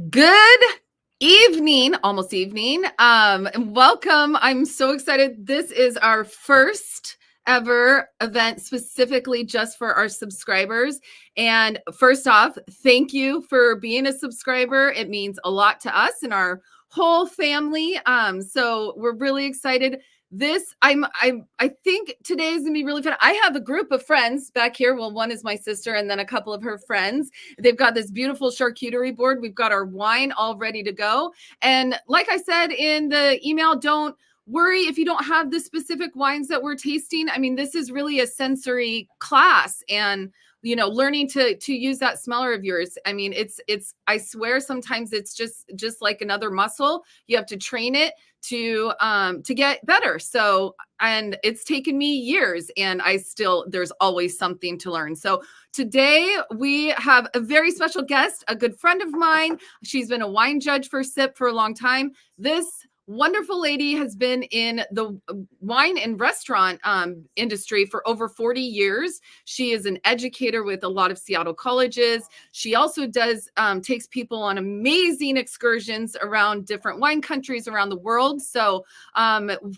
Good evening, almost evening. And welcome. I'm so excited. This is our first ever event specifically just for our subscribers. And first off, thank you for being a subscriber. It means a lot to us and our whole family. So we're really excited. I think today is gonna be really fun. I have a group of friends back here. Well, one is my sister and then a couple of her friends. They've got this beautiful charcuterie board. We've got our wine all ready to go. And like I said in the email, don't worry if you don't have the specific wines that we're tasting. I mean, this is really a sensory class and learning to use that smeller of yours. I mean, it's I swear sometimes it's just like another muscle. You have to train it to get better. So, and it's taken me years and there's always something to learn. So today we have a very special guest, a good friend of mine. She's been a wine judge for SIP for a long time. This wonderful lady has been in the wine and restaurant industry for over 40 years. She is an educator with a lot of Seattle colleges. She also takes people on amazing excursions around different wine countries around the world. So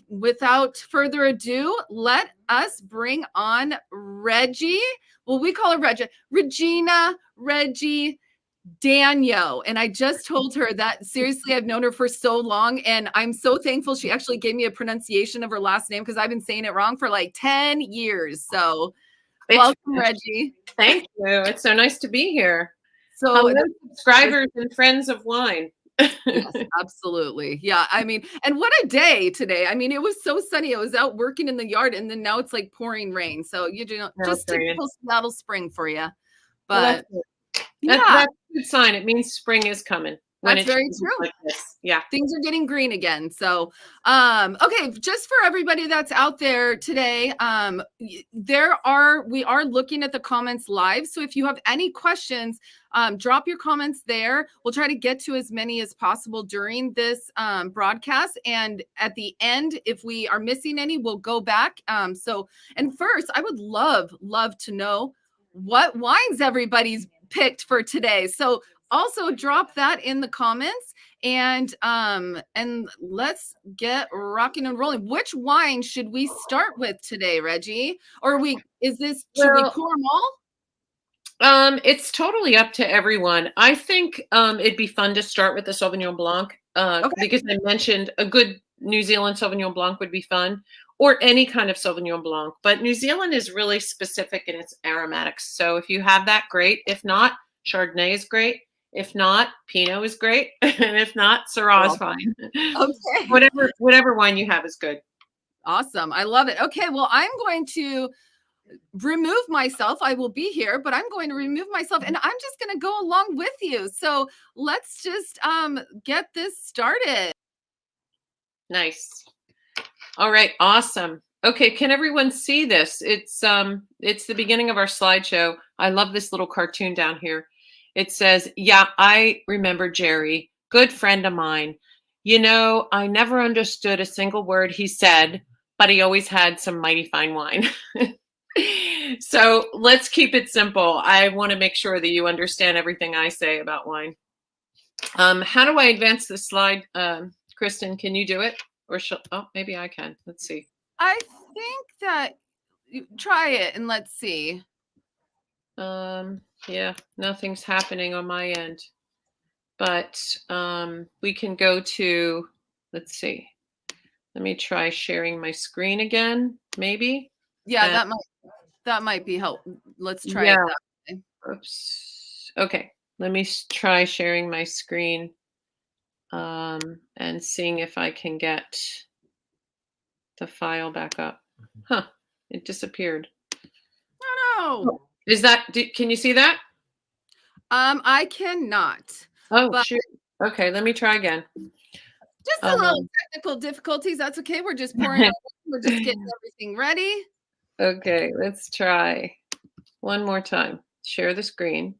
without further ado, let us bring on Reggie. Well, we call her Regina, Reggie Daigneault. And I just told her that seriously, I've known her for so long. And I'm so thankful she actually gave me a pronunciation of her last name because I've been saying it wrong for like 10 years. So welcome, Reggie. Thank you. It's so nice to be here. So hello, subscribers and friends of wine. Yes, absolutely. Yeah. I mean, and what a day today. I mean, it was so sunny. I was out working in the yard and then now it's like pouring rain. So just typical Seattle spring for you. But well, that's a good sign. It means spring is coming. That's very true. Like this. Yeah. Things are getting green again. So, okay, just for everybody that's out there today, we are looking at the comments live. So if you have any questions, drop your comments there. We'll try to get to as many as possible during this broadcast. And at the end, if we are missing any, we'll go back. And first, I would love to know what wines everybody's picked for today. So also drop that in the comments and let's get rocking and rolling. Which wine should we start with today, Reggie? Or should we pour them all? It's totally up to everyone. I think it'd be fun to start with the Sauvignon Blanc because I mentioned a good New Zealand Sauvignon Blanc would be fun, or any kind of Sauvignon Blanc. But New Zealand is really specific in its aromatics. So if you have that, great. If not, Chardonnay is great. If not, Pinot is great. And if not, Syrah is fine. Okay. Whatever wine you have is good. Awesome. I love it. Okay. Well, I'm going to remove myself. I will be here, but I'm going to remove myself and I'm just going to go along with you. So let's just get this started. Nice. All right. Awesome. Okay. Can everyone see this? It's the beginning of our slideshow. I love this little cartoon down here. It says, yeah, I remember Jerry, good friend of mine. You know, I never understood a single word he said, but he always had some mighty fine wine. So let's keep it simple. I want to make sure that you understand everything I say about wine. How do I advance this slide? Kristen, can you do it? Or maybe I can. Let's see. I think that try it and let's see. Yeah, nothing's happening on my end, but we can go to, let's see. Let me try sharing my screen again, maybe. Yeah, that might be helpful. Let's try it that way. Oops. Okay, let me try sharing my screen and seeing if I can get the file back up. Huh, it disappeared. Oh no. Is that, can you see that? I cannot. Oh, shoot. Okay, let me try again. Just a little technical difficulties. That's okay. We're just pouring. We're just getting everything ready. Okay, let's try one more time. Share the screen.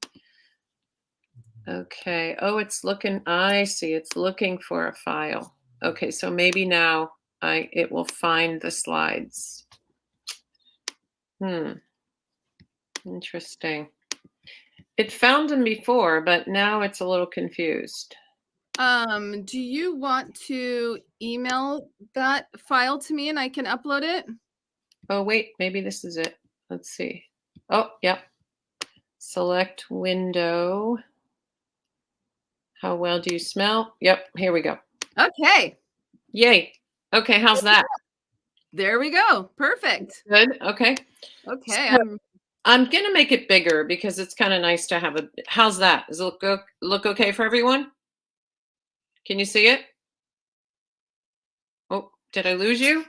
Okay. Oh, it's looking. I see. It's looking for a file. Okay, so maybe now it will find the slides. Interesting. It found them before, but now it's a little confused. Do you want to email that file to me and I can upload it? Oh, wait, maybe this is it. Let's see. Oh, yep. Select window. How well do you smell? Yep, here we go. Okay. Yay. Okay, how's that? There we go. Perfect. Good. Okay. Okay. So I'm gonna make it bigger because it's kind of nice to have a. How's that? Does it look okay for everyone? Can you see it? Oh, did I lose you?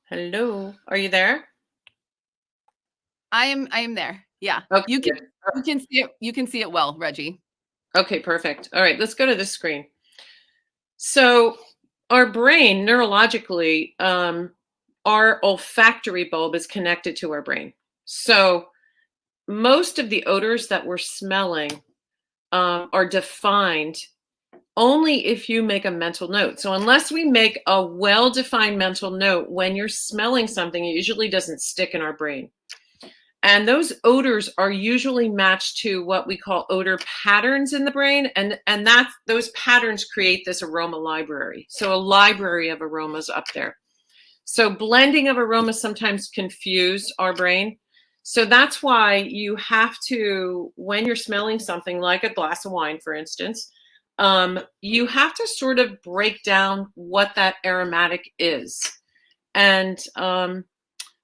Hello, are you there? I am there. Yeah. Okay. You can see it. You can see it well, Reggie. Okay, perfect. All right, let's go to this screen. So our brain, neurologically, our olfactory bulb is connected to our brain. So most of the odors that we're smelling are defined only if you make a mental note. So unless we make a well-defined mental note, when you're smelling something, it usually doesn't stick in our brain. And those odors are usually matched to what we call odor patterns in the brain. And those patterns create this aroma library. So a library of aromas up there. So blending of aromas sometimes confuse our brain. So that's why you have to, when you're smelling something like a glass of wine, for instance, you have to sort of break down what that aromatic is. And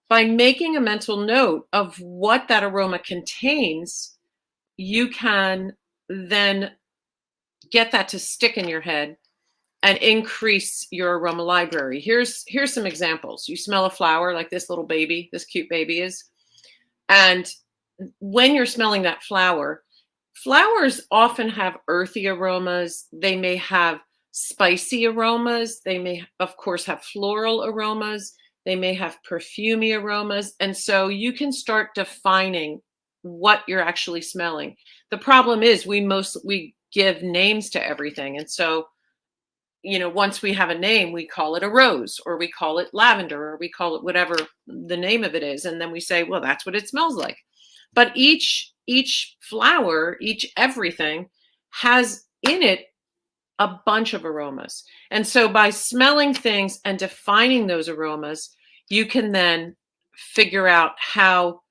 by making a mental note of what that aroma contains, you can then get that to stick in your head and increase your aroma library. Here's some examples. You smell a flower like this little baby, this cute baby is. And when you're smelling that flower, flowers often have earthy aromas. They may have spicy aromas. They may, of course, have floral aromas. They may have perfumey aromas. And so you can start defining what you're actually smelling. The problem is we give names to everything. And so, you know, once we have a name, we call it a rose, or we call it lavender, or we call it whatever the name of it is. And then we say, well, that's what it smells like. But each flower, each everything has in it a bunch of aromas. And so by smelling things and defining those aromas, you can then figure out how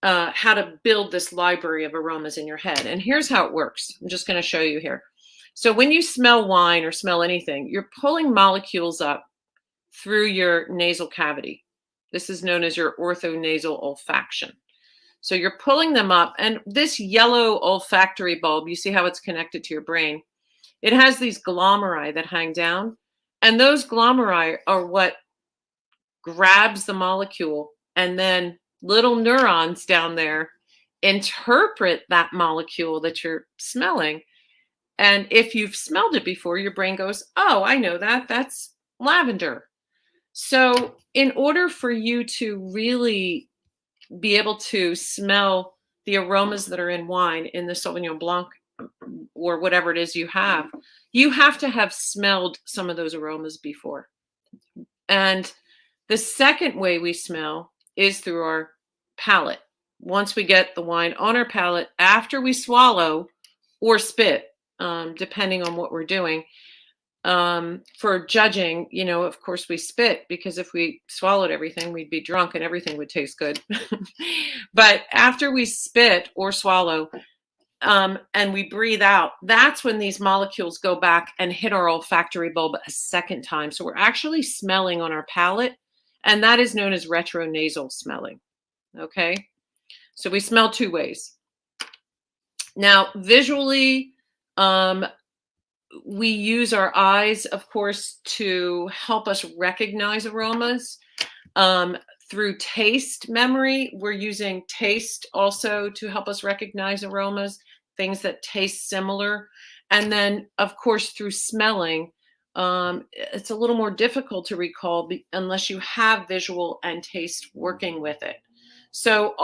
to build this library of aromas in your head. And here's how it works. I'm just going to show you here. So when you smell wine or smell anything, you're pulling molecules up through your nasal cavity. This is known as your orthonasal olfaction. So you're pulling them up, and this yellow olfactory bulb, you see how it's connected to your brain. It has these glomeruli that hang down, and those glomeruli are what grabs the molecule, and then little neurons down there interpret that molecule that you're smelling. And if you've smelled it before, your brain goes, oh, I know that. That's lavender. So in order for you to really be able to smell the aromas that are in wine, in the Sauvignon Blanc or whatever it is you have to have smelled some of those aromas before. And the second way we smell is through our palate. Once we get the wine on our palate, after we swallow or spit, depending on what we're doing. For judging, you know, of course we spit, because if we swallowed everything, we'd be drunk and everything would taste good. But after we spit or swallow, and we breathe out, that's when these molecules go back and hit our olfactory bulb a second time. So we're actually smelling on our palate, and that is known as retronasal smelling. Okay, so we smell two ways. Now, visually, we use our eyes, of course, to help us recognize aromas. Through taste memory, we're using taste also to help us recognize aromas, things that taste similar. And then, of course, through smelling, it's a little more difficult to recall unless you have visual and taste working with it. So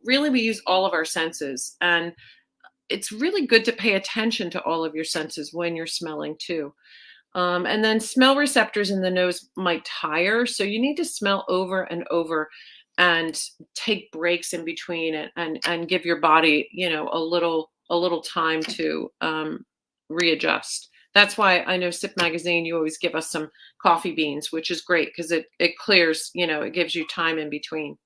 we use all of our senses, and it's really good to pay attention to all of your senses when you're smelling too. And then smell receptors in the nose might tire. So you need to smell over and over. and take breaks in between and give your body, a little time to readjust. That's why I know Sip Magazine, you always give us some coffee beans, which is great because it clears, it gives you time in between.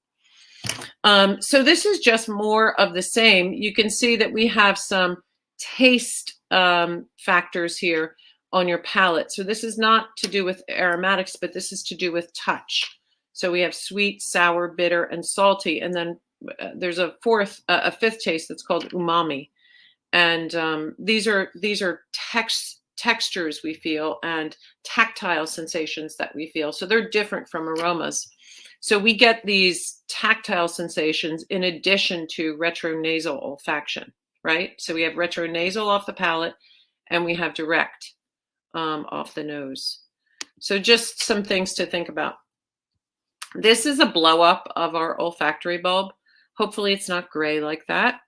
So this is just more of the same. You can see that we have some taste factors here on your palate. So this is not to do with aromatics, but this is to do with touch. So we have sweet, sour, bitter, and salty. And then there's a fifth taste that's called umami. And these are textures we feel and tactile sensations that we feel. So they're different from aromas. So we get these tactile sensations in addition to retronasal olfaction, right? So we have retronasal off the palate and we have direct off the nose. So just some things to think about. This is a blow up of our olfactory bulb. Hopefully it's not gray like that.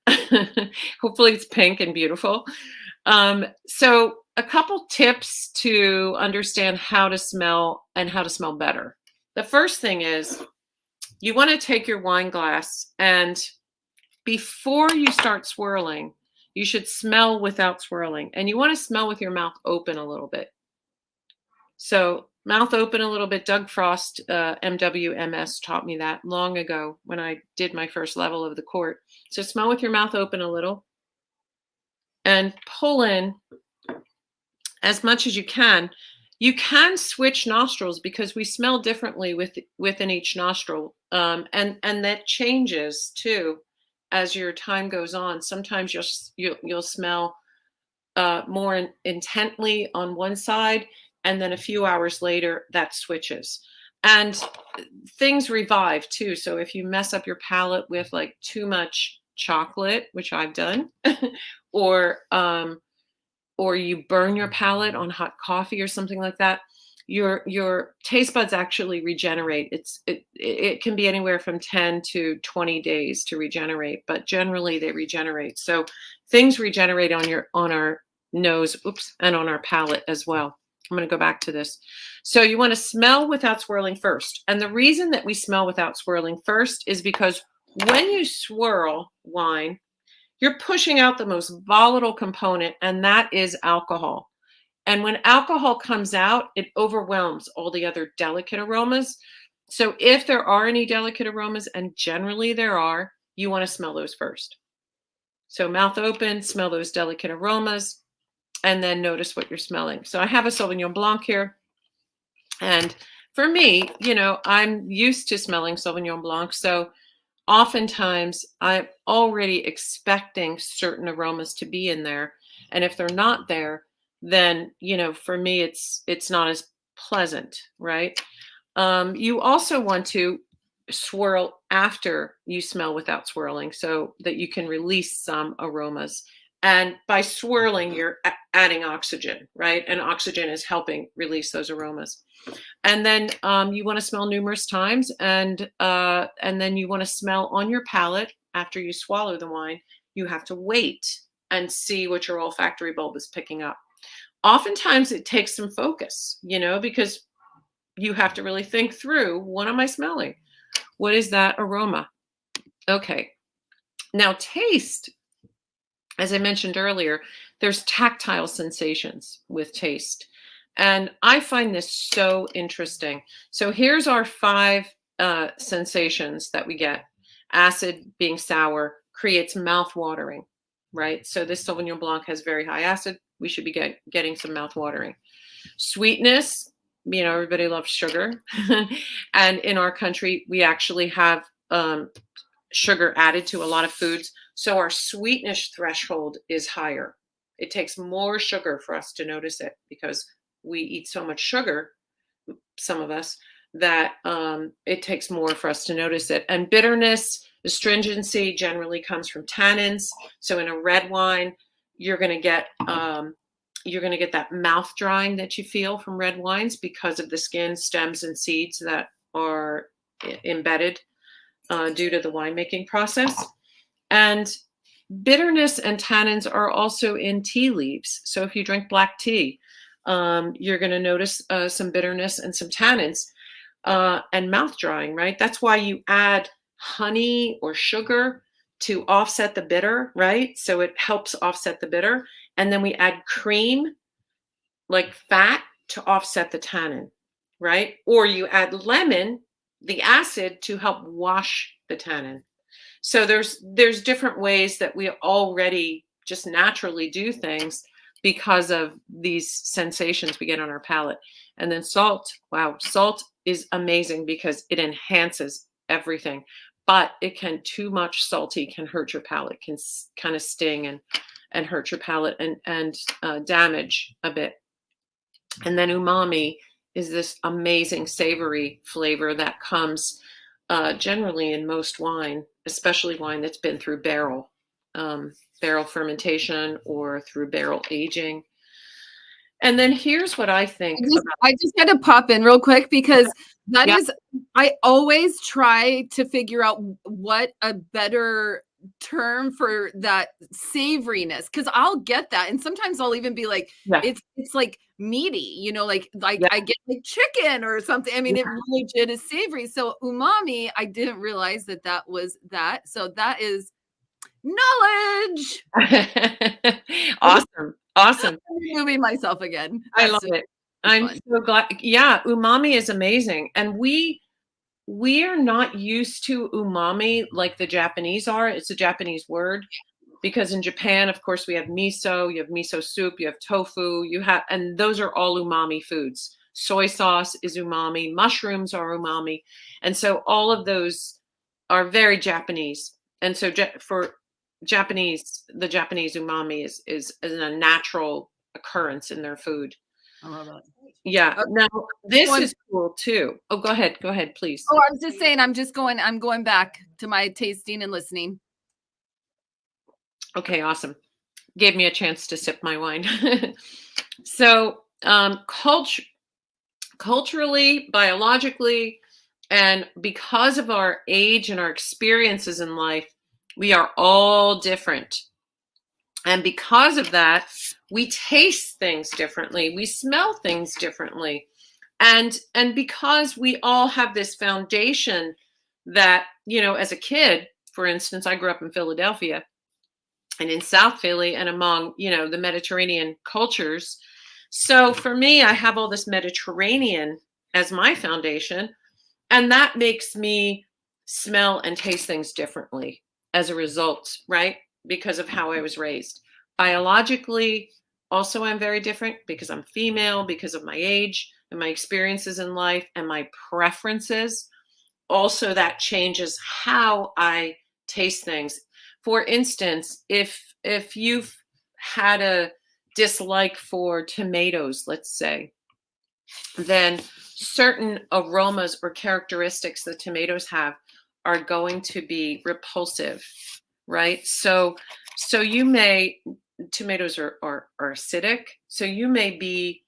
Hopefully it's pink and beautiful. So a couple tips to understand how to smell and how to smell better. The first thing is you want to take your wine glass and before you start swirling, you should smell without swirling. And you want to smell with your mouth open a little bit. So mouth open a little bit. Doug Frost, MWMS, taught me that long ago when I did my first level of the court. So smell with your mouth open a little and pull in as much as you can. You can switch nostrils because we smell differently within each nostril. And that changes too as your time goes on. Sometimes you'll smell more intently on one side, and then a few hours later that switches. And things revive too. So if you mess up your palate with like too much chocolate, which I've done, or you burn your palate on hot coffee or something like that, your taste buds actually regenerate. It can be anywhere from 10 to 20 days to regenerate, but generally they regenerate. So things regenerate on our nose, and on our palate as well. I'm going to go back to this. So you want to smell without swirling first. And the reason that we smell without swirling first is because when you swirl wine, you're pushing out the most volatile component, and that is alcohol. And when alcohol comes out, it overwhelms all the other delicate aromas. So if there are any delicate aromas, and generally there are, you want to smell those first. So mouth open, smell those delicate aromas, and then notice what you're smelling. So I have a Sauvignon Blanc here. And for me, I'm used to smelling Sauvignon Blanc. So oftentimes I'm already expecting certain aromas to be in there. And if they're not there, then, for me, it's not as pleasant, right? You also want to swirl after you smell without swirling so that you can release some aromas. And by swirling, you're adding oxygen, right? And oxygen is helping release those aromas. And then you want to smell numerous times, and then you want to smell on your palate after you swallow the wine. You have to wait and see what your olfactory bulb is picking up. Oftentimes it takes some focus, because you have to really think through, what am I smelling? What is that aroma? Okay. Now taste, as I mentioned earlier, there's tactile sensations with taste. And I find this so interesting. So here's our 5 sensations that we get. Acid, being sour, creates mouth watering, right? So this Sauvignon Blanc has very high acid. We should be getting some mouth watering. Sweetness, everybody loves sugar. And in our country, we actually have sugar added to a lot of foods. So our sweetness threshold is higher. It takes more sugar for us to notice it because we eat so much sugar, some of us, that it takes more for us to notice it. And bitterness, astringency generally comes from tannins. So in a red wine, you're going to get that mouth drying that you feel from red wines because of the skin, stems, and seeds that are embedded due to the winemaking process. And bitterness and tannins are also in tea leaves. So if you drink black tea, you're going to notice some bitterness and some tannins and mouth drying, right? That's why you add honey or sugar to offset the bitter, right? So it helps offset the bitter. And then we add cream, like fat, to offset the tannin, right? Or you add lemon, the acid, to help wash the tannin. So there's different ways that we already just naturally do things because of these sensations we get on our palate. And then salt, wow, salt is amazing because it enhances everything. But it can, too much salty can hurt your palate, can kind of sting and hurt your palate and damage a bit. And then umami is this amazing savory flavor that comes generally in most wine, especially wine that's been through barrel fermentation or through barrel aging. And then here's what I think. I just had to pop in real quick because that is, I always try to figure out what a better term for that savoriness, because I'll get that, and sometimes I'll even be like, it's like meaty, you know, like I get like chicken or something. I mean, it legit is savory. So umami, I didn't realize that was that. So that is knowledge. Awesome. I'm moving myself again. I love it. I'm so glad. Yeah, umami is amazing. And we are not used to umami like the Japanese are. It's a Japanese word because in Japan, of course, we have miso, you have miso soup, you have tofu, and those are all umami foods. Soy sauce is umami, mushrooms are umami. And so all of those are very Japanese. And so for the Japanese umami is a natural occurrence in their food. I love that. Yeah. Okay. Now this is cool too. Oh, go ahead, please. Oh, I was just saying, I'm going back to my tasting and listening. Okay, awesome. Gave me a chance to sip my wine. So, culturally, biologically, and because of our age and our experiences in life, we are all different. And because of that, we taste things differently. We smell things differently. And because we all have this foundation that, you know, as a kid, for instance, I grew up in Philadelphia and in South Philly and among, you know, the Mediterranean cultures. So for me, I have all this Mediterranean as my foundation. And that makes me smell and taste things differently as a result, right? Because of how I was raised. Biologically, also I'm very different because I'm female, because of my age and my experiences in life and my preferences. Also, that changes how I taste things. For instance, if you've had a dislike for tomatoes, let's say, then certain aromas or characteristics that tomatoes have are going to be repulsive, right? So tomatoes are acidic, so you may be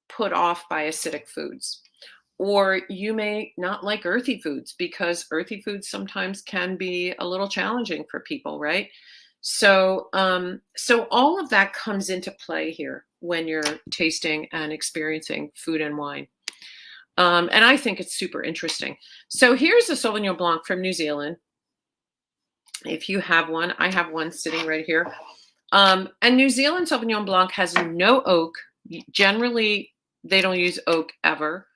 put off by acidic foods. Or you may not like earthy foods because earthy foods sometimes can be a little challenging for people, right? So, so all of that comes into play here when you're tasting and experiencing food and wine. And I think it's super interesting. So here's a Sauvignon Blanc from New Zealand. If you have one, I have one sitting right here. And New Zealand Sauvignon Blanc has no oak. Generally, they don't use oak ever.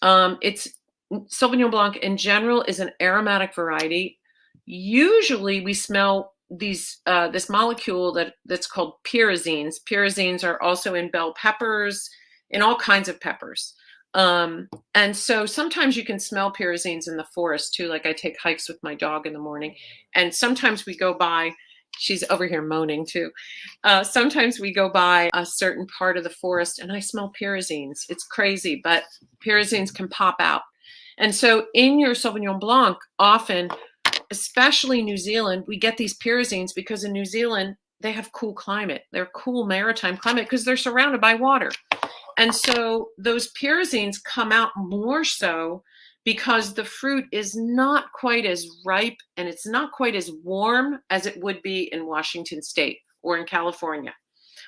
It's Sauvignon Blanc in general is an aromatic variety. Usually we smell these this molecule that's called pyrazines. Pyrazines are also in bell peppers, in all kinds of peppers. And so sometimes you can smell pyrazines in the forest too. Like I take hikes with my dog in the morning, and sometimes we go by, she's over here moaning too. Sometimes we go by a certain part of the forest and I smell pyrazines. It's crazy, but pyrazines can pop out. And so in your Sauvignon Blanc, often, especially New Zealand, we get these pyrazines because in New Zealand, they have cool climate. They're cool maritime climate because they're surrounded by water. And so those pyrazines come out more so because the fruit is not quite as ripe and it's not quite as warm as it would be in Washington State or in California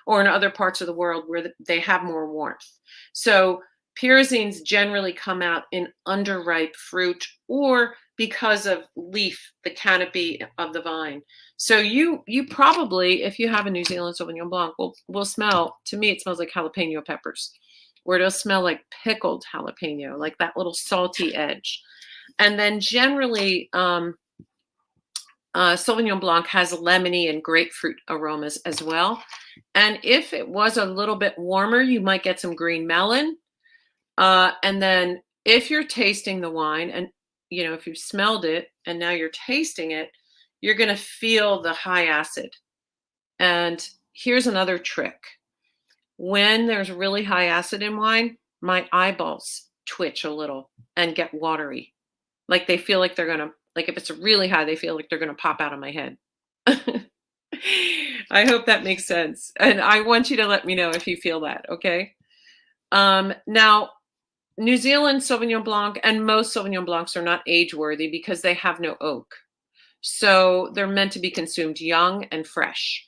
or in other parts of the world where they have more warmth. So pyrazines generally come out in underripe fruit or because of leaf, the canopy of the vine. So you probably, if you have a New Zealand Sauvignon Blanc, will smell, to me, it smells like jalapeno peppers, or it'll smell like pickled jalapeno, like that little salty edge. And then generally, Sauvignon Blanc has lemony and grapefruit aromas as well. And if it was a little bit warmer, you might get some green melon. And then if you're tasting the wine, and if you've smelled it and now you're tasting it, you're going to feel the high acid. And here's another trick. When there's really high acid in wine, my eyeballs twitch a little and get watery. Like they feel like they're going to, like if it's really high, they feel like they're going to pop out of my head. I hope that makes sense. And I want you to let me know if you feel that, okay? Now, New Zealand Sauvignon Blanc and most Sauvignon Blancs are not age-worthy because they have no oak. So they're meant to be consumed young and fresh.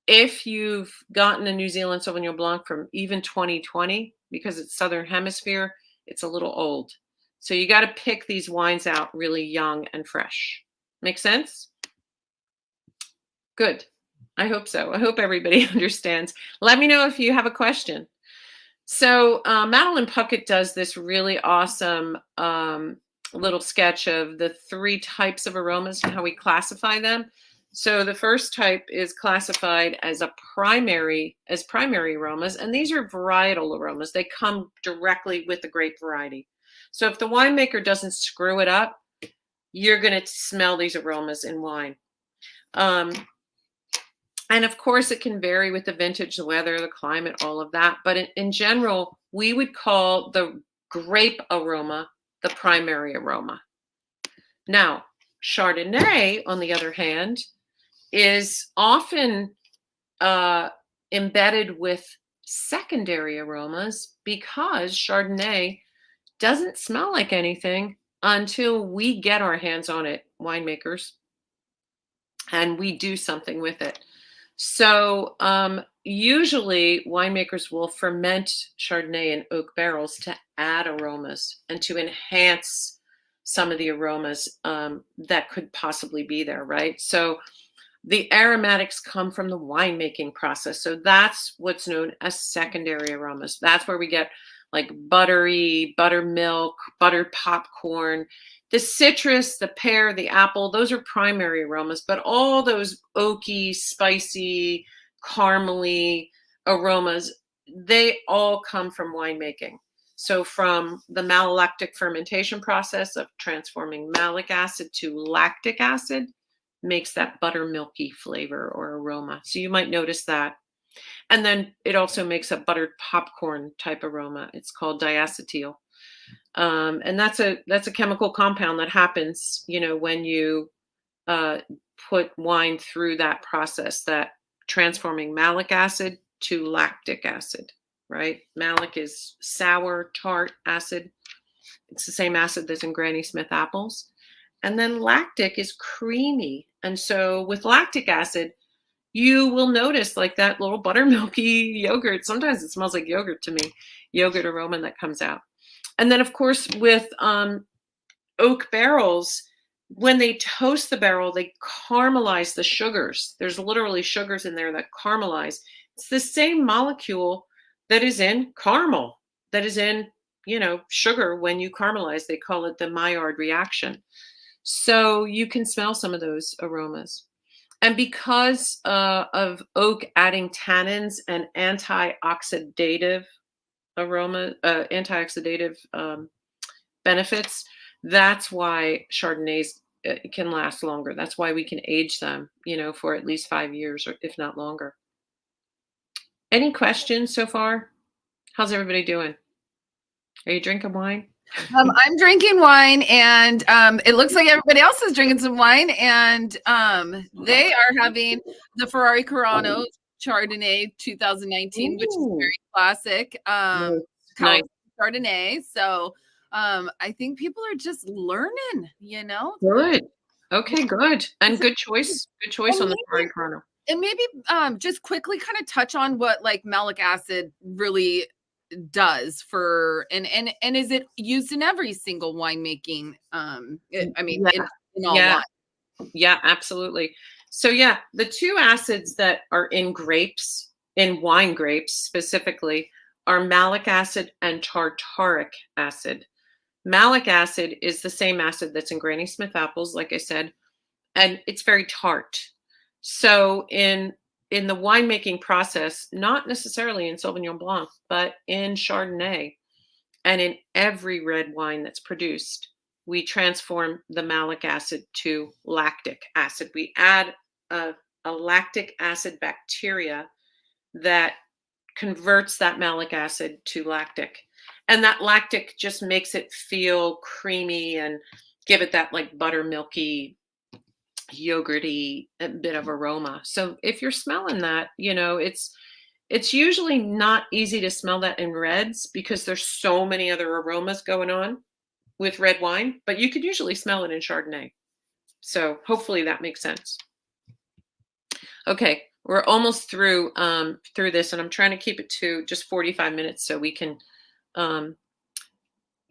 If you've gotten a New Zealand Sauvignon Blanc from even 2020, because it's Southern Hemisphere, it's a little old. So you got to pick these wines out really young and fresh. Make sense? Good. I hope so. I hope everybody understands. Let me know if you have a question. So Madeline Puckett does this really awesome little sketch of the 3 types of aromas and how we classify them. So the first type is classified as primary aromas, and these are varietal aromas. They come directly with the grape variety. So if the winemaker doesn't screw it up, you're going to smell these aromas in wine. And of course, it can vary with the vintage, the weather, the climate, all of that. But in general, we would call the grape aroma the primary aroma. Now, Chardonnay, on the other hand, is often embedded with secondary aromas because Chardonnay doesn't smell like anything until we get our hands on it, winemakers, and we do something with it. So usually winemakers will ferment Chardonnay in oak barrels to add aromas and to enhance some of the aromas that could possibly be there, right? So the aromatics come from the winemaking process. So that's what's known as secondary aromas. That's where we get like buttery, buttermilk, buttered popcorn. The citrus, the pear, the apple, those are primary aromas, but all those oaky, spicy, caramely aromas, they all come from winemaking. So from the malolactic fermentation process of transforming malic acid to lactic acid makes that buttermilky flavor or aroma. So you might notice that. And then it also makes a buttered popcorn type aroma. It's called diacetyl. And that's a chemical compound that happens, when you put wine through that process, that transforming malic acid to lactic acid, right? Malic is sour, tart acid. It's the same acid that's in Granny Smith apples. And then lactic is creamy. And so with lactic acid, you will notice like that little buttermilky yogurt. Sometimes it smells like yogurt to me, yogurt aroma that comes out. And then, of course, with oak barrels, when they toast the barrel, they caramelize the sugars. There's literally sugars in there that caramelize. It's the same molecule that is in caramel, that is in, sugar when you caramelize. They call it the Maillard reaction. So you can smell some of those aromas. And because of oak adding tannins and antioxidative benefits, that's why Chardonnays can last longer. That's why we can age them, for at least 5 years, or if not longer. Any questions so far? How's everybody doing? Are you drinking wine? I'm drinking wine, and it looks like everybody else is drinking some wine, and they are having the Ferrari Carano Chardonnay 2019, which is very classic Nice. Chardonnay. So I think people are just learning, Good. Okay, good. And good choice. Good choice on the Ferrari Carano. And maybe just quickly kind of touch on what like malic acid really does for, and is it used in every single winemaking? I mean, Yeah. in all Yeah. wine. Yeah, absolutely. So yeah, the two acids that are in grapes, in wine grapes specifically, are malic acid and tartaric acid. Malic acid is the same acid that's in Granny Smith apples, like I said, and it's very tart. So in the winemaking process, not necessarily in Sauvignon Blanc, but in Chardonnay and in every red wine that's produced, we transform the malic acid to lactic acid. We add a, a lactic acid bacteria that converts that malic acid to lactic. And that lactic just makes it feel creamy and give it that like buttermilky, yogurty bit of aroma. So if you're smelling that, it's usually not easy to smell that in reds because there's so many other aromas going on with red wine, but you could usually smell it in Chardonnay. So hopefully that makes sense. Okay, we're almost through this, and I'm trying to keep it to just 45 minutes so we can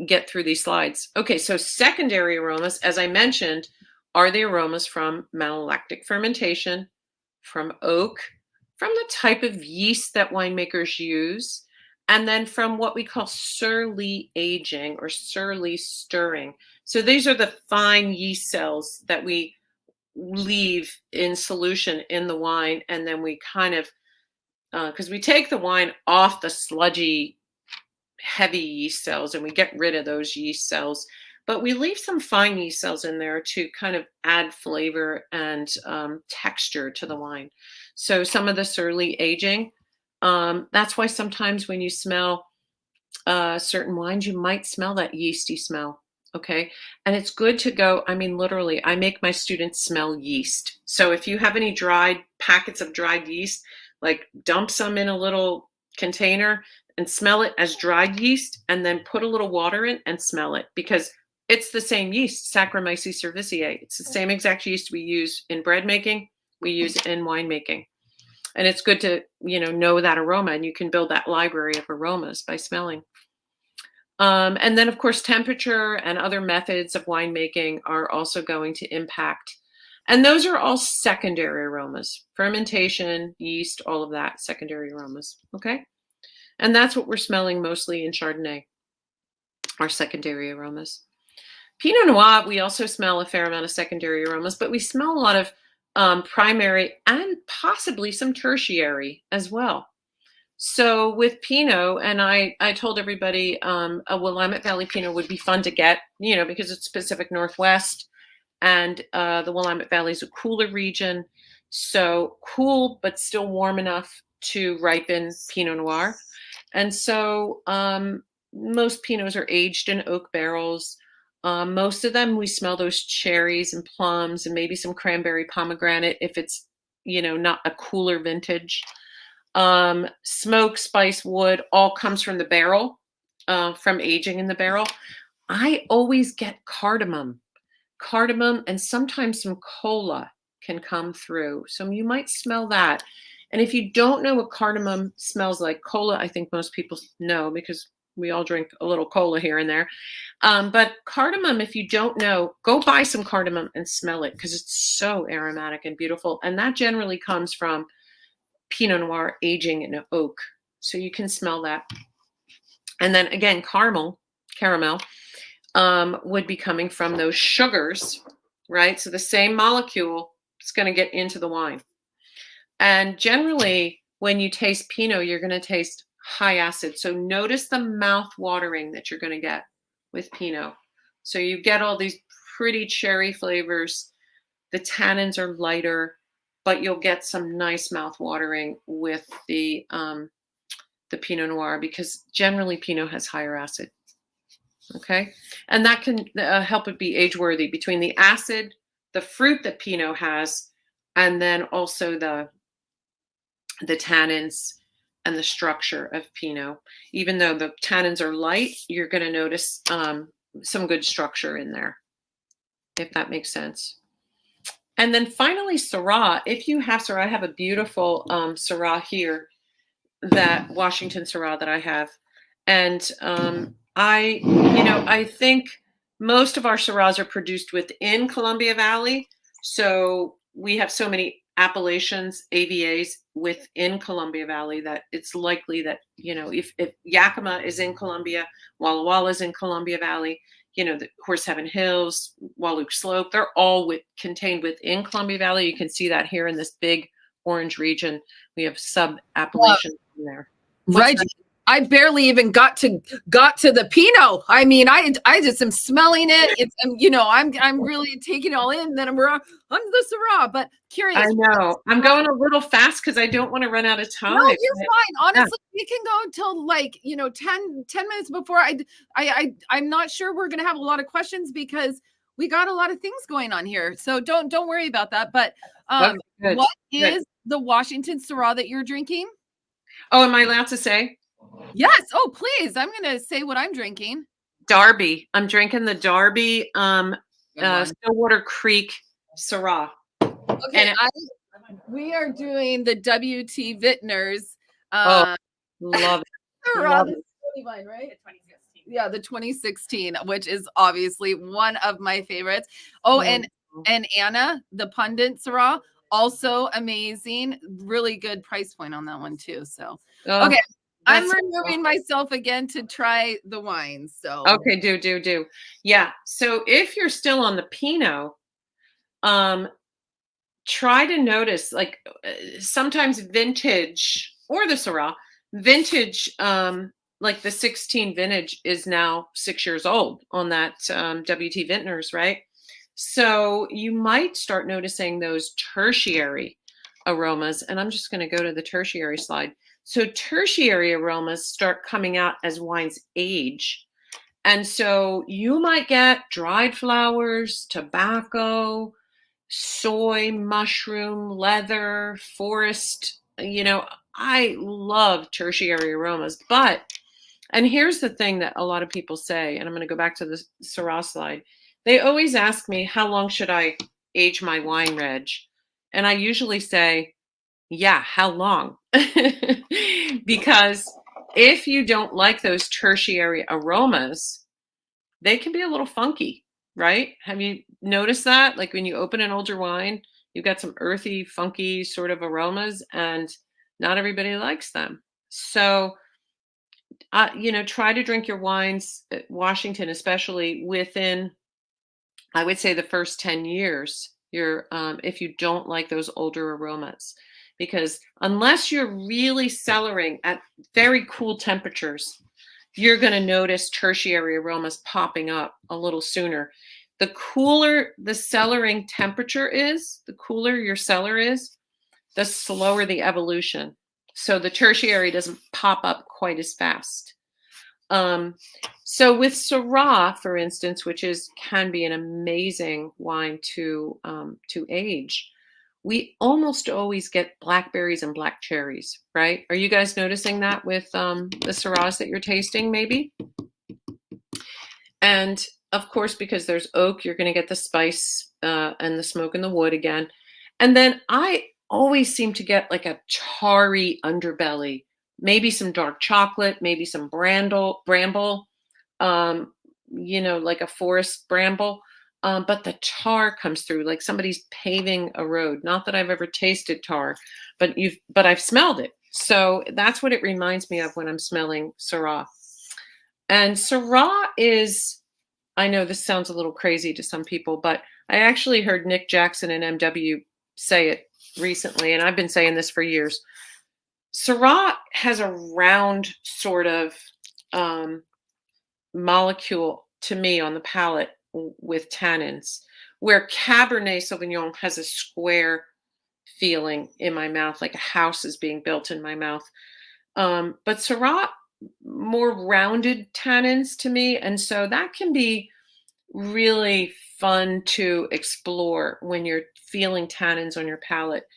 get through these slides. Okay, so secondary aromas, as I mentioned, are the aromas from malolactic fermentation, from oak, from the type of yeast that winemakers use, and then from what we call surly aging or surly stirring. So these are the fine yeast cells that we leave in solution in the wine, and then we kind of, because we take the wine off the sludgy, heavy yeast cells and we get rid of those yeast cells, but we leave some fine yeast cells in there to kind of add flavor and texture to the wine. So some of the surly aging, that's why sometimes when you smell certain wines, you might smell that yeasty smell. Okay. And it's good to go. I mean, literally, I make my students smell yeast. So if you have any dried packets of dried yeast, like dump some in a little container and smell it as dried yeast, and then put a little water in and smell it, because it's the same yeast, Saccharomyces cerevisiae. It's the same exact yeast we use in bread making, we use in wine making. And it's good to, know that aroma, and you can build that library of aromas by smelling. And then, of course, temperature and other methods of winemaking are also going to impact. And those are all secondary aromas. Fermentation, yeast, all of that, secondary aromas. Okay? And that's what we're smelling mostly in Chardonnay, our secondary aromas. Pinot Noir, we also smell a fair amount of secondary aromas, but we smell a lot of primary and possibly some tertiary as well. So with Pinot, and I told everybody a Willamette Valley Pinot would be fun to get, because it's Pacific Northwest, and the Willamette Valley is a cooler region. So cool, but still warm enough to ripen Pinot Noir. And so most Pinots are aged in oak barrels. Most of them, we smell those cherries and plums and maybe some cranberry pomegranate if it's, not a cooler vintage. Smoke, spice, wood, all comes from the barrel, from aging in the barrel. I always get cardamom, and sometimes some cola can come through. So you might smell that. And if you don't know what cardamom smells like, cola, I think most people know because we all drink a little cola here and there. But cardamom, if you don't know, go buy some cardamom and smell it, because it's so aromatic and beautiful. And that generally comes from Pinot Noir aging in oak. So you can smell that. And then again, caramel would be coming from those sugars, right? So the same molecule is going to get into the wine. And generally, when you taste Pinot, you're going to taste high acid. So notice the mouth watering that you're going to get with Pinot. So you get all these pretty cherry flavors. The tannins are lighter, but you'll get some nice mouth watering with the Pinot Noir, because generally Pinot has higher acid. Okay, and that can help it be age worthy between the acid, the fruit that Pinot has, and then also the tannins and the structure of Pinot. Even though the tannins are light, you're going to notice some good structure in there, if that makes sense. And then finally, Syrah. If you have Syrah, I have a beautiful Syrah here, that Washington Syrah that I have. And I think most of our Syrahs are produced within Columbia Valley. So we have so many appellations, AVAs within Columbia Valley that it's likely that, if Yakima is in Columbia, Walla Walla is in Columbia Valley, the Horseheaven Hills, Walluk Slope, they're all contained within Columbia Valley. You can see that here in this big orange region. We have sub-appellations in there. Reggie, I barely even got to the Pinot. I mean, I just am smelling it. It's I'm really taking it all in. Then I'm the Syrah, but curious. I know I'm going a little fast because I don't want to run out of time. No, you're fine. Honestly, we can go till 10 minutes before I'm not sure we're gonna have a lot of questions because we got a lot of things going on here. So don't worry about that. But what is the Washington Syrah that you're drinking? Oh, am I allowed to say? Yes. Oh, please. I'm going to say what I'm drinking. Darby. I'm drinking the Darby Stillwater Creek Syrah. Okay. We are doing the WT Vintners. Love it. Syrah, right? 2016. Yeah, the 2016, which is obviously one of my favorites. Oh, and Anna, the Pundit Syrah, also amazing. Really good price point on that one too. So, okay. I'm removing myself again to try the wines. So okay, do. Yeah. So if you're still on the Pinot, try to notice sometimes vintage or the Syrah vintage, like the 16 vintage is now 6 years old on that WT Vintners, right? So you might start noticing those tertiary aromas, and I'm just going to go to the tertiary slide. So tertiary aromas start coming out as wines age. And so you might get dried flowers, tobacco, soy, mushroom, leather, forest. I love tertiary aromas. And here's the thing that a lot of people say, and I'm going to go back to the Syrah slide. They always ask me, how long should I age my wine, Reg? And I usually say, yeah, how long? Because if you don't like those tertiary aromas, they can be a little funky, right? Have you noticed that? Like when you open an older wine, you've got some earthy, funky sort of aromas, and not everybody likes them. So, try to drink your wines, Washington especially, within, I would say, the first 10 years. If you don't like those older aromas. Because unless you're really cellaring at very cool temperatures, you're going to notice tertiary aromas popping up a little sooner. The cooler the cellaring temperature is, the cooler your cellar is, the slower the evolution. So the tertiary doesn't pop up quite as fast. So with Syrah, for instance, which can be an amazing wine to age, we almost always get blackberries and black cherries, right? Are you guys noticing that with the Syrahs that you're tasting, maybe? And of course, because there's oak, you're going to get the spice and the smoke and the wood again. And then I always seem to get like a tarry underbelly, maybe some dark chocolate, maybe some bramble, like a forest bramble. But the tar comes through like somebody's paving a road. Not that I've ever tasted tar, but I've smelled it. So that's what it reminds me of when I'm smelling Syrah. And Syrah is, I know this sounds a little crazy to some people, but I actually heard Nick Jackson and MW say it recently, and I've been saying this for years. Syrah has a round sort of molecule to me on the palate with tannins, where Cabernet Sauvignon has a square feeling in my mouth, like a house is being built in my mouth. But Syrah, more rounded tannins to me. And so that can be really fun to explore when you're feeling tannins on your palate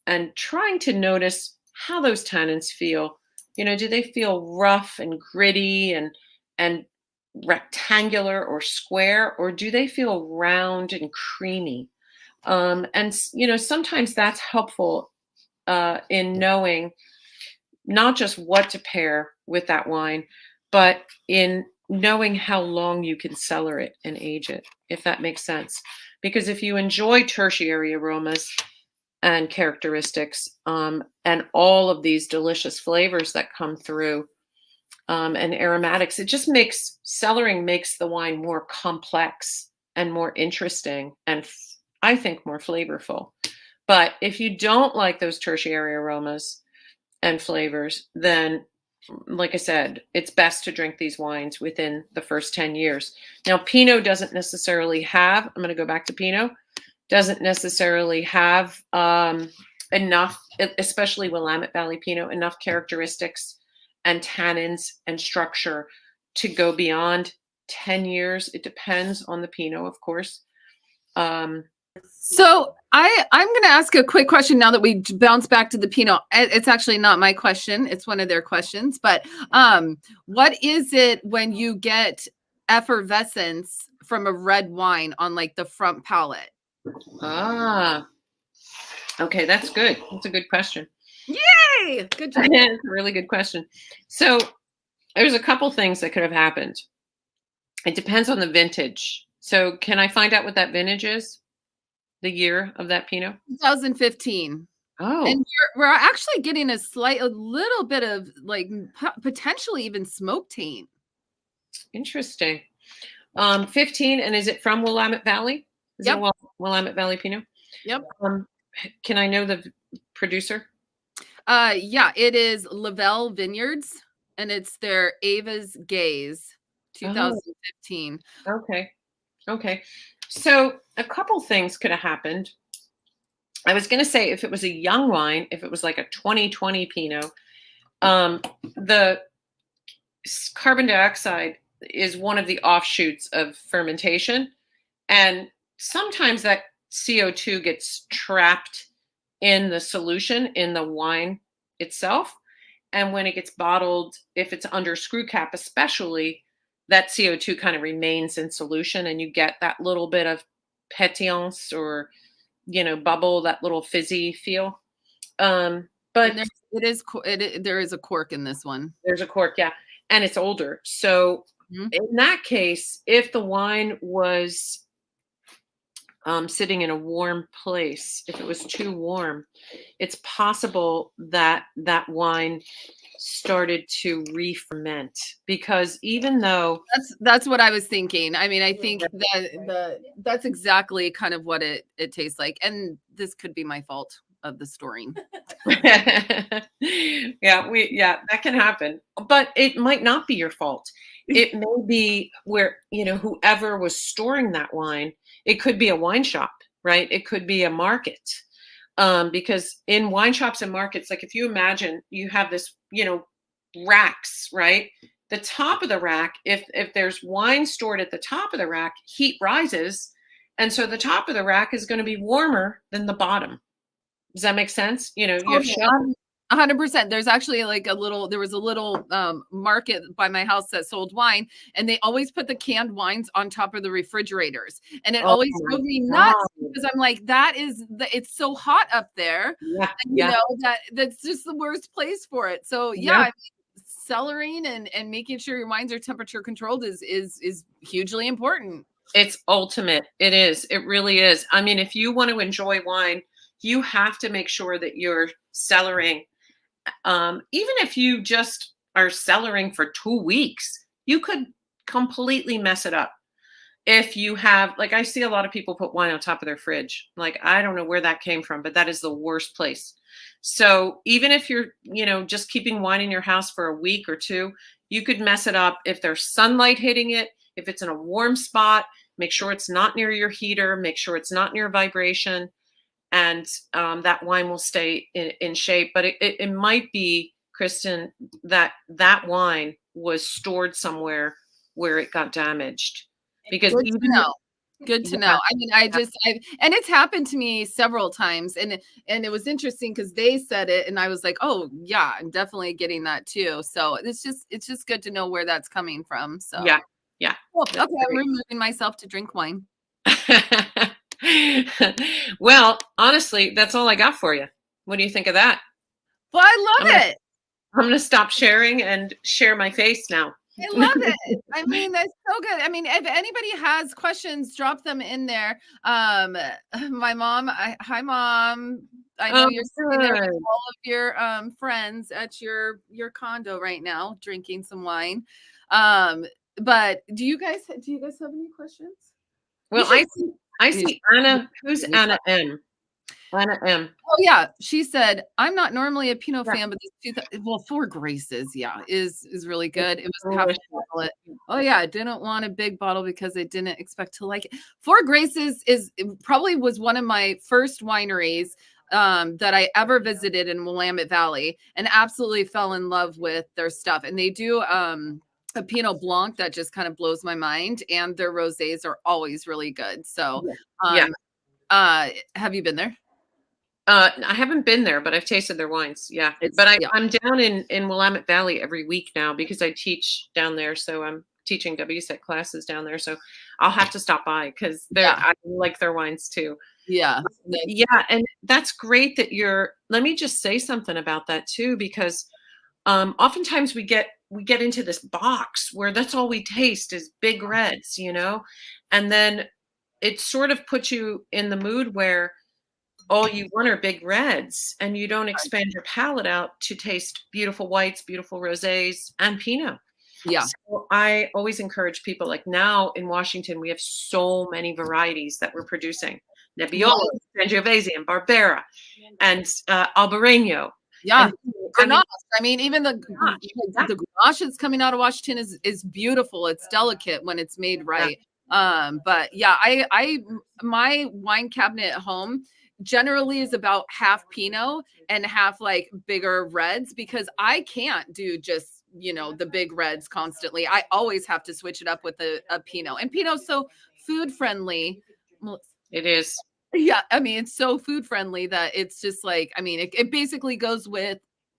and trying to notice how those tannins feel. Do they feel rough and gritty and rectangular or square, or do they feel round and creamy? And sometimes that's helpful in knowing not just what to pair with that wine, but in knowing how long you can cellar it and age it, if that makes sense. Because if you enjoy tertiary aromas and characteristics, and all of these delicious flavors that come through, and aromatics, it just makes cellaring makes the wine more complex and more interesting, and I think more flavorful. But if you don't like those tertiary aromas and flavors, then like I said, it's best to drink these wines within the first 10 years. Now, Pinot doesn't necessarily have, I'm going to go back to Pinot, doesn't necessarily have enough, especially Willamette Valley Pinot, enough characteristics and tannins and structure to go beyond 10 years. It depends on the Pinot, of course. So I'm going to ask a quick question now that we bounce back to the Pinot. It's actually not my question. It's one of their questions. But what is it when you get effervescence from a red wine on like the front palate? Okay, that's good. That's a good question. Yay! Good job. That's a really good question. So there's a couple things that could have happened. It depends on the vintage. So can I find out what that vintage is? The year of that Pinot? 2015. Oh. And we're actually getting a little bit of like potentially even smoke taint. Interesting. 15, and is it from Willamette Valley? Is Yep. it Willamette Valley Pinot? Yep. Can I know the producer? Yeah, it is Lavelle Vineyards, and it's their Ava's Gaze 2015. Okay. So a couple things could have happened. I was going to say, if it was a young wine, if it was like a 2020 Pinot, the carbon dioxide is one of the offshoots of fermentation. And sometimes that CO2 gets trapped in the solution in the wine itself. And when it gets bottled, if it's under screw cap, especially, that CO2 kind of remains in solution, and you get that little bit of pétillance or, bubble, that little fizzy feel. But there is a cork in this one. There's a cork, yeah, and it's older. So in that case, if the wine was sitting in a warm place, if it was too warm, it's possible that that wine started to re-ferment, because even though that's what I was thinking. I mean, I think that that's exactly kind of what it tastes like, and this could be my fault of the storing. yeah, that can happen, but it might not be your fault. It may be where, whoever was storing that wine, it could be a wine shop, right? It could be a market. Because in wine shops and markets, like if you imagine you have this, racks, right? The top of the rack, if there's wine stored at the top of the rack, heat rises. And so the top of the rack is going to be warmer than the bottom. Does that make sense? You have 100%. There's actually there was a little market by my house that sold wine, and they always put the canned wines on top of the refrigerators. And it always drove me nuts, because I'm like, it's so hot up there. Yeah. And, that's just the worst place for it. So I mean, cellaring and making sure your wines are temperature controlled is hugely important. It's ultimate. It is. It really is. I mean, if you want to enjoy wine, you have to make sure that you're cellaring. Even if you just are cellaring for 2 weeks, you could completely mess it up. If you have, like, I see a lot of people put wine on top of their fridge. Like, I don't know where that came from, but that is the worst place. So even if you're, just keeping wine in your house for a week or two, you could mess it up if there's sunlight hitting it. If it's in a warm spot, make sure it's not near your heater. Make sure it's not near vibration. And that wine will stay in shape. But it might be, Kristen, that wine was stored somewhere where it got damaged. Because Good to know. I mean, and it's happened to me several times, and it was interesting because they said it, and I was like, oh yeah, I'm definitely getting that too. So it's just good to know where that's coming from. So yeah. Well, okay, I'm removing myself to drink wine. Well, honestly, that's all I got for you. What do you think of that? Well, I love it. I'm going to stop sharing and share my face now. I love it. I mean, that's so good. I mean, if anybody has questions, drop them in there. My mom, hi mom. I know Oh, you're sitting there with good. all of your friends at your condo right now, drinking some wine. But do you guys have any questions? You Well, should I see. see Anna. Who's Anna M? Anna M. Oh yeah, she said, "I'm not normally a Pinot Yeah. fan, but this well, Four Graces, yeah, is really It's good. It was half a delicious. bottle. Oh yeah, I didn't want a big bottle because I didn't expect to like it. Four Graces probably was one of my first wineries that I ever visited in Willamette Valley, and absolutely fell in love with their stuff. And they do a Pinot Blanc that just kind of blows my mind, and their rosés are always really good. So, Yeah. have you been there? I haven't been there, but I've tasted their wines. Yeah, but Yeah. I'm down in Willamette Valley every week now because I teach down there. So I'm teaching WSET classes down there. So I'll have to stop by because Yeah. I like their wines too. Yeah. Yeah, and that's great that you're. Let me just say something about that too, because oftentimes we get into this box where that's all we taste is big reds, and then it sort of puts you in the mood where all you want are big reds and you don't expand your palate out to taste beautiful whites, beautiful rosés, and Pinot. Yeah. So I always encourage people, like now in Washington, we have so many varieties that we're producing. Nebbiolo, Sangiovese, and Barbera, and Albarino. Yeah. And, Grenache. I mean, even the Grenache that's coming out of Washington is beautiful. It's delicate when it's made right. But yeah, my wine cabinet at home generally is about half Pinot and half like bigger reds because I can't do just the big reds constantly. I always have to switch it up with a Pinot, and Pinot's so food friendly. it is. Yeah, I mean, it's so food friendly that it's just like, I mean, it basically goes with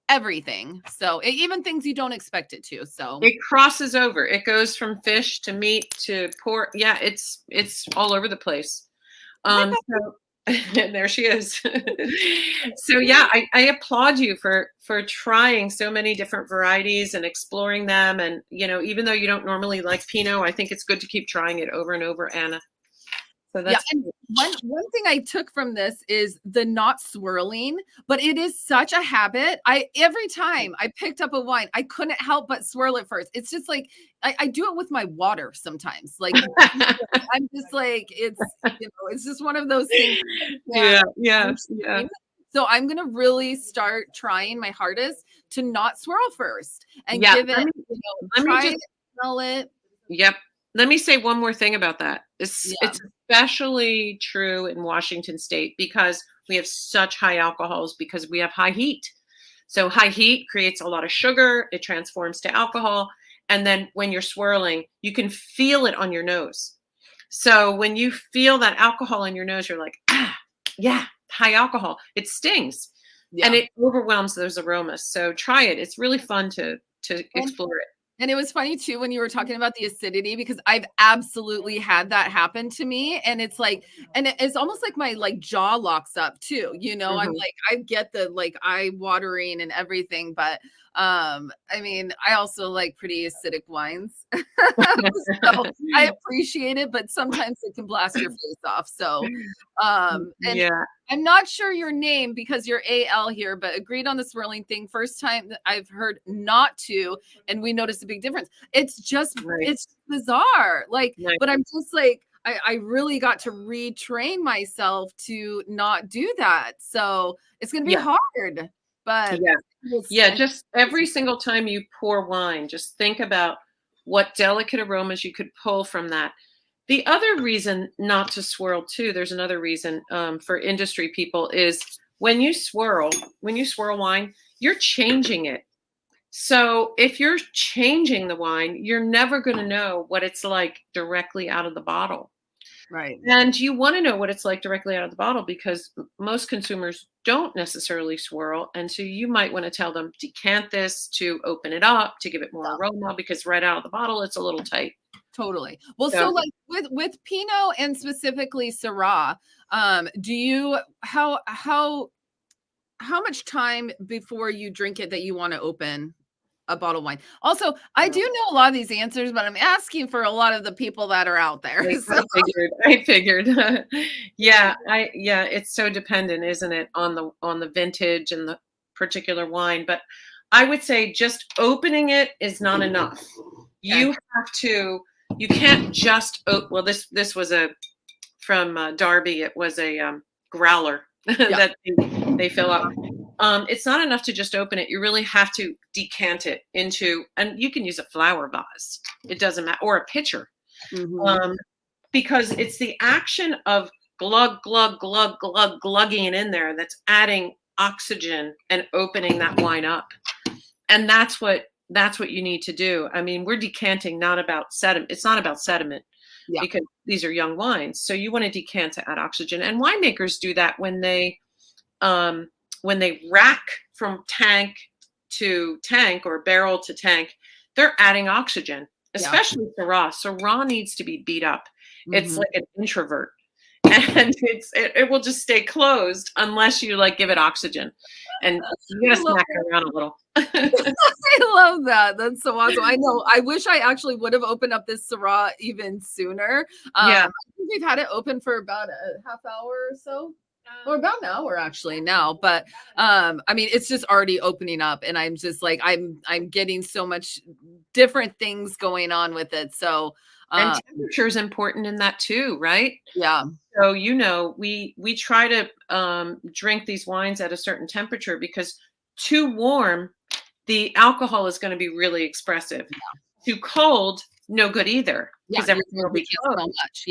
everything. So even things you don't expect it to. So It crosses over. It goes from fish to meat to pork. Yeah, it's all over the place. So there she is. So yeah, I applaud you for trying so many different varieties and exploring them. And even though you don't normally like Pinot, I think it's good to keep trying it over and over, Anna. So that's and one thing I took from this is the not swirling, but it is such a habit. Every time I picked up a wine, I couldn't help but swirl it first. It's just like I do it with my water sometimes. Like I'm just like it's just one of those things. Yeah. So I'm gonna really start trying my hardest to not swirl first and give it. Try it, smell it. Yep. Let me say one more thing about that. It's especially true in Washington State because we have such high alcohols because we have high heat. So high heat creates a lot of sugar. It transforms to alcohol. And then when you're swirling, you can feel it on your nose. So when you feel that alcohol in your nose, you're like, yeah, high alcohol. It stings and it overwhelms those aromas. So try it. It's really fun to explore it. And it was funny too when you were talking about the acidity because I've absolutely had that happen to me, and it's like, and it's almost like my jaw locks up too. I'm like, I get the eye watering and everything, but I mean, I also like pretty acidic wines, so I appreciate it, but sometimes it can blast your face off. So, and I'm not sure your name because you're AL here, but agreed on the swirling thing. First time that I've heard not to, and we noticed a big difference. It's just, it's bizarre. But I'm just like, I really got to retrain myself to not do that. So it's going to be hard, but just every single time you pour wine, just think about what delicate aromas you could pull from that. The other reason not to swirl too, there's another reason for industry people is when you swirl wine, you're changing it. So if you're changing the wine, you're never going to know what it's like directly out of the bottle. Right. And you want to know what it's like directly out of the bottle because most consumers don't necessarily swirl. And so you might want to tell them, decant this to open it up, to give it more aroma, because right out of the bottle, it's a little tight. Totally. Well, so like with Pinot and specifically Syrah, do you, how much time before you drink it that you want to open? a bottle of wine. Also, I do know a lot of these answers, but I'm asking for a lot of the people that are out there. So. I figured. Yeah, it's so dependent, isn't it, on the vintage and the particular wine. But I would say just opening it is not enough. You have to, you can't just well, this was from Darby. It was a growler that they fill up. It's not enough to just open it. You really have to decant it into, and you can use a flower vase. It doesn't matter, or a pitcher, because it's the action of glug, glug, glug, glug, glugging it in there that's adding oxygen and opening that wine up. And that's what you need to do. I mean, we're decanting not about sediment. It's not about sediment. Because these are young wines. So you want to decant to add oxygen. And winemakers do that when they rack from tank to tank or barrel to tank, they're adding oxygen, especially Syrah. Syrah needs to be beat up. It's like an introvert. And it will just stay closed unless you like give it oxygen. And you gotta smack it around a little. I love that. That's so awesome. I know. I wish I actually would have opened up this Syrah even sooner. I think we've had it open for about a half hour or so. Or about an hour actually now. But I mean, it's just already opening up, and I'm just like, I'm getting so much different things going on with it. So and temperature is important in that too, right? Yeah. So, we try to drink these wines at a certain temperature, because too warm, the alcohol is going to be really expressive. Too cold, no good either, because everything will be so much.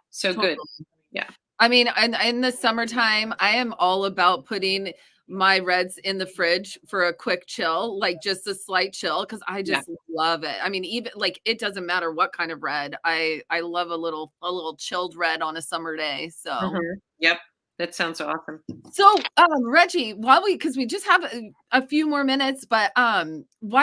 So totally. Good. Yeah. I mean, in the summertime, I am all about putting my reds in the fridge for a quick chill, like just a slight chill, because I just love it. I mean, even like it doesn't matter what kind of red. I love a little chilled red on a summer day. So Yep, that sounds awesome. So Reggie, because we just have a few more minutes, but why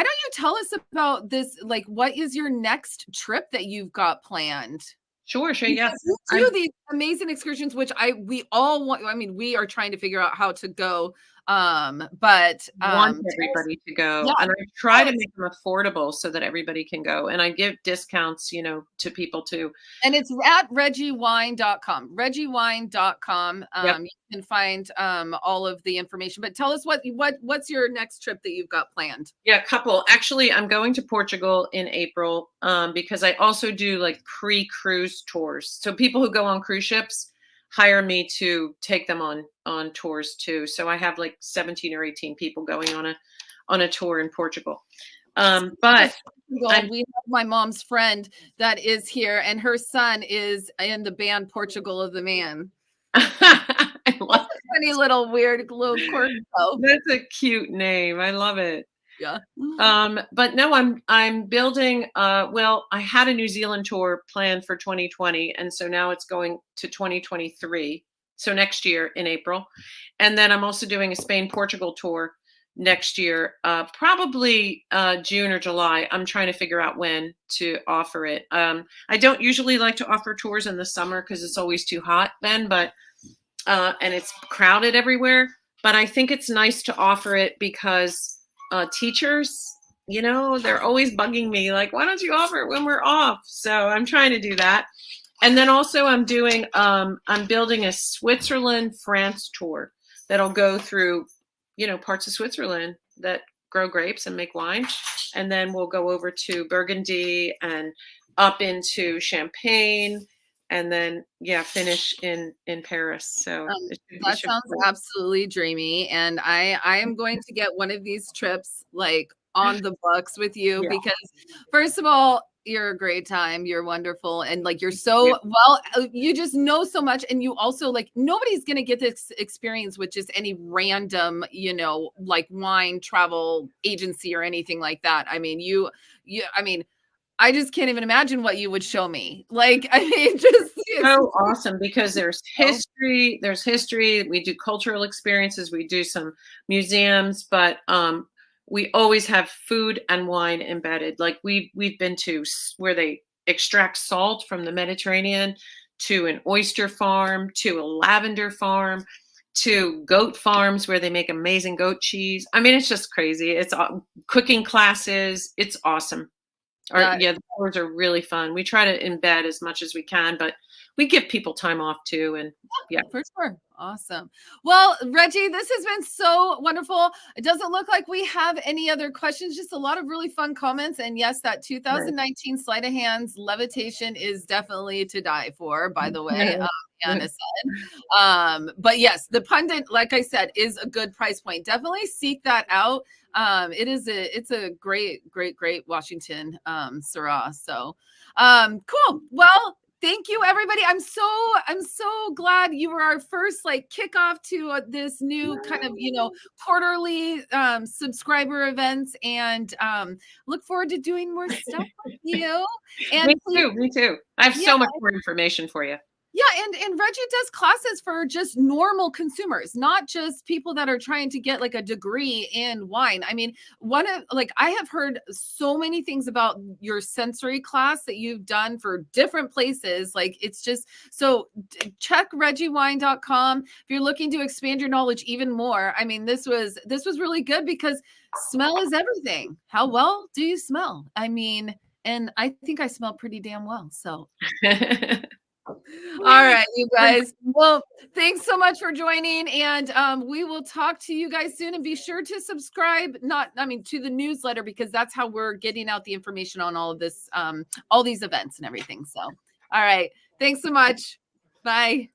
don't you tell us about this? Like, what is your next trip that you've got planned? Sure. Yes. You do these amazing excursions, which we all want. I mean, we are trying to figure out how to go. But want everybody to go, and I try to make them affordable so that everybody can go, and I give discounts, to people too. And it's at reggiewine.com. Reggiewine.com. You can find all of the information. But tell us what's your next trip that you've got planned? Yeah, a couple. Actually, I'm going to Portugal in April because I also do like pre-cruise tours. So people who go on cruise ships hire me to take them on tours too. So I have like 17 or 18 people going on a tour in Portugal. But we have my mom's friend that is here, and her son is in the band Portugal of the Man. I love funny little weird little quirk. That's a cute name. I love it. Yeah. But no, I'm building, I had a New Zealand tour planned for 2020. And so now it's going to 2023. So next year in April. And then I'm also doing a Spain-Portugal tour next year, probably June or July. I'm trying to figure out when to offer it. I don't usually like to offer tours in the summer because it's always too hot then, but and it's crowded everywhere. But I think it's nice to offer it because teachers, they're always bugging me like, why don't you offer it when we're off? So I'm trying to do that. And then also I'm building a Switzerland, France tour that'll go through, parts of Switzerland that grow grapes and make wine. And then we'll go over to Burgundy and up into Champagne, and then finish in Paris. So that sounds absolutely dreamy, and I am going to get one of these trips like on the books with you because first of all, you're a great time, you're wonderful, and like you're so you just know so much, and you also like nobody's gonna get this experience with just any random like wine travel agency or anything like that. I mean I just can't even imagine what you would show me. Like, I mean, just so awesome because there's history. We do cultural experiences. We do some museums, but we always have food and wine embedded. Like we've been to where they extract salt from the Mediterranean, to an oyster farm, to a lavender farm, to goat farms where they make amazing goat cheese. I mean, it's just crazy. It's cooking classes. It's awesome. The tours are really fun. We try to embed as much as we can, but we give people time off too. And yeah, for sure. Awesome. Well, Reggie, this has been so wonderful. It doesn't look like we have any other questions, just a lot of really fun comments. And yes, that 2019 Sleight of Hands levitation is definitely to die for, by the way. Anna said. But yes, the pundit, like I said, is a good price point. Definitely seek that out. It's a great Washington Syrah. So cool. Well, thank you, everybody. I'm so glad you were our first like kickoff to this new kind of, quarterly subscriber events, and look forward to doing more stuff with you. And me too. I have so much more information for you. Yeah, and Reggie does classes for just normal consumers, not just people that are trying to get like a degree in wine. I mean, I have heard so many things about your sensory class that you've done for different places. Like, it's just, so check reggiewine.com if you're looking to expand your knowledge even more. I mean, this was really good because smell is everything. How well do you smell? I mean, and I think I smell pretty damn well. So all right, you guys. Well, thanks so much for joining, and we will talk to you guys soon. And be sure to subscribe, to the newsletter, because that's how we're getting out the information on all of this, all these events and everything. So, all right, thanks so much. Bye.